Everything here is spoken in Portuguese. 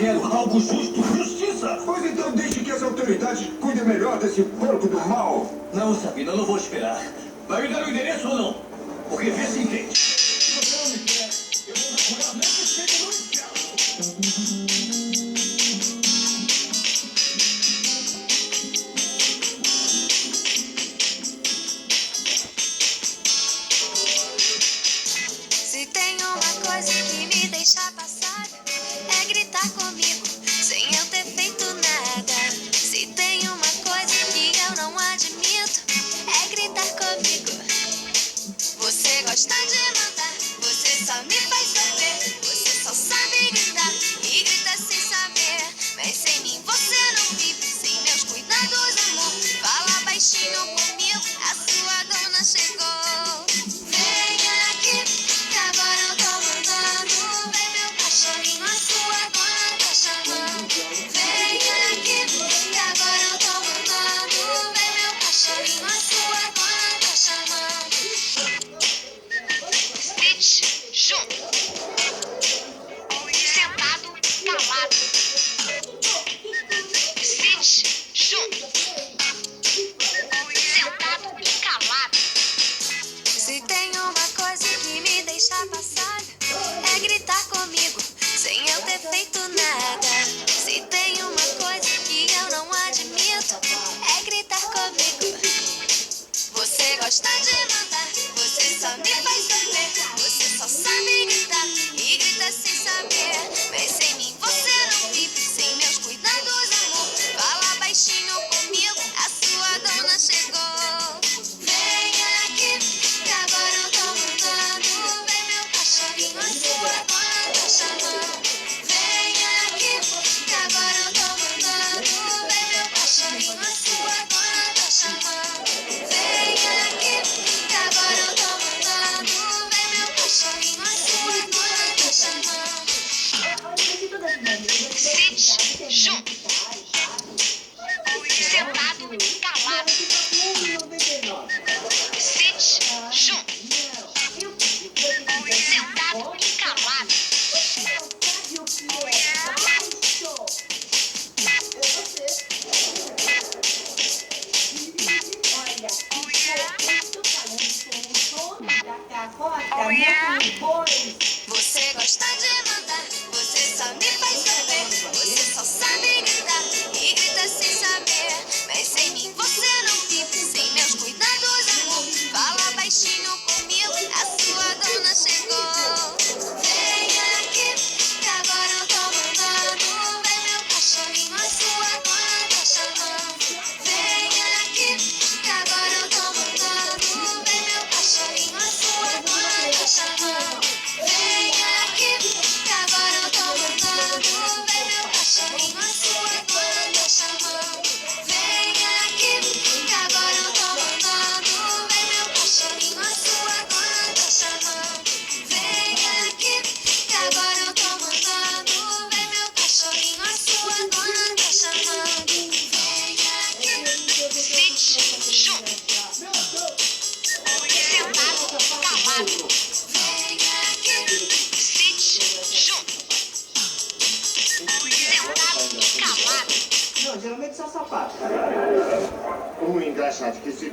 Quero algo justo, justiça. Pois então deixe que as autoridades cuidem melhor desse porco do mal. Não, Sabina, eu não vou esperar. Vai me dar o endereço ou não? Porque vê se entende. Se você não me quer, eu vou procurar mesmo que seja no inferno. Se tem uma coisa que me deixa passada, é gritar comigo, sem eu ter feito nada. Se tem uma coisa que eu não admito, é gritar comigo. Você gosta de mandar, você só me faz sofrer. Você só sabe gritar e grita sem saber. Mas sem mim você não vive, sem meus cuidados, amor. Fala baixinho comigo, a sua dona chegou. Venha aqui, que agora eu tô mandando. Vem meu cachorrinho, a sua dona tá chamando. Venha aqui, que agora eu tô mandando. Vem meu cachorrinho, a sua dona tá chamando. Stitch, junto. Sentado, calado. Stitch, junto. Sentado e calado. Se tem uma coisa que me deixa passada, é gritar comigo, sem eu ter feito nada. Se tem uma coisa que eu não admito, é gritar comigo. Você gosta de mandar, você só me faz sofrer. Você só sabe gritar e grita sem saber. Mas sem mim você não vive, sem meus cuidados, amor. Fala baixinho comigo, a sua dona chegou. Venha aqui, que agora eu tô mandando. Vem meu cachorrinho, a sua dona tá chamando. Venha aqui, que agora eu tô mandando. Vem meu cachorrinho, a sua dona tá chamando. Venha aqui, que agora eu tô mandando. Vem meu cachorrinho, a sua dona tá chamando. Stitch, junto. Sentado, calado. Stitch, junto. Sentado e calado. Você gosta de mandar, você só me faz sofrer. Você só sabe gritar e grita sem saber. Mas sem mim você não vive, sem meus cuidados, amor. Fala baixinho comigo, a sua dona chegou. Venha aqui, que agora eu tô mandando. Vem meu cachorrinho, a sua dona tá chamando. Venha aqui, que agora eu tô mandando. Vem meu cachorrinho, a sua dona tá chamando. Venha aqui, que agora eu tô mandando. Vem meu cachorrinho, a sua dona tá chamando. Venha aqui, que agora eu tô mandando. Vem meu cachorrinho, a sua dona tá chamando. Venha aqui, que agora eu tô mandando. Vem meu cachorrinho, a sua dona tá chamando. Venha aqui, Stitch, junto. Sentado, calado. Venha aqui, Stitch, junto. Sentado e calado. Não, geralmente são sapatos. O engraçado que esse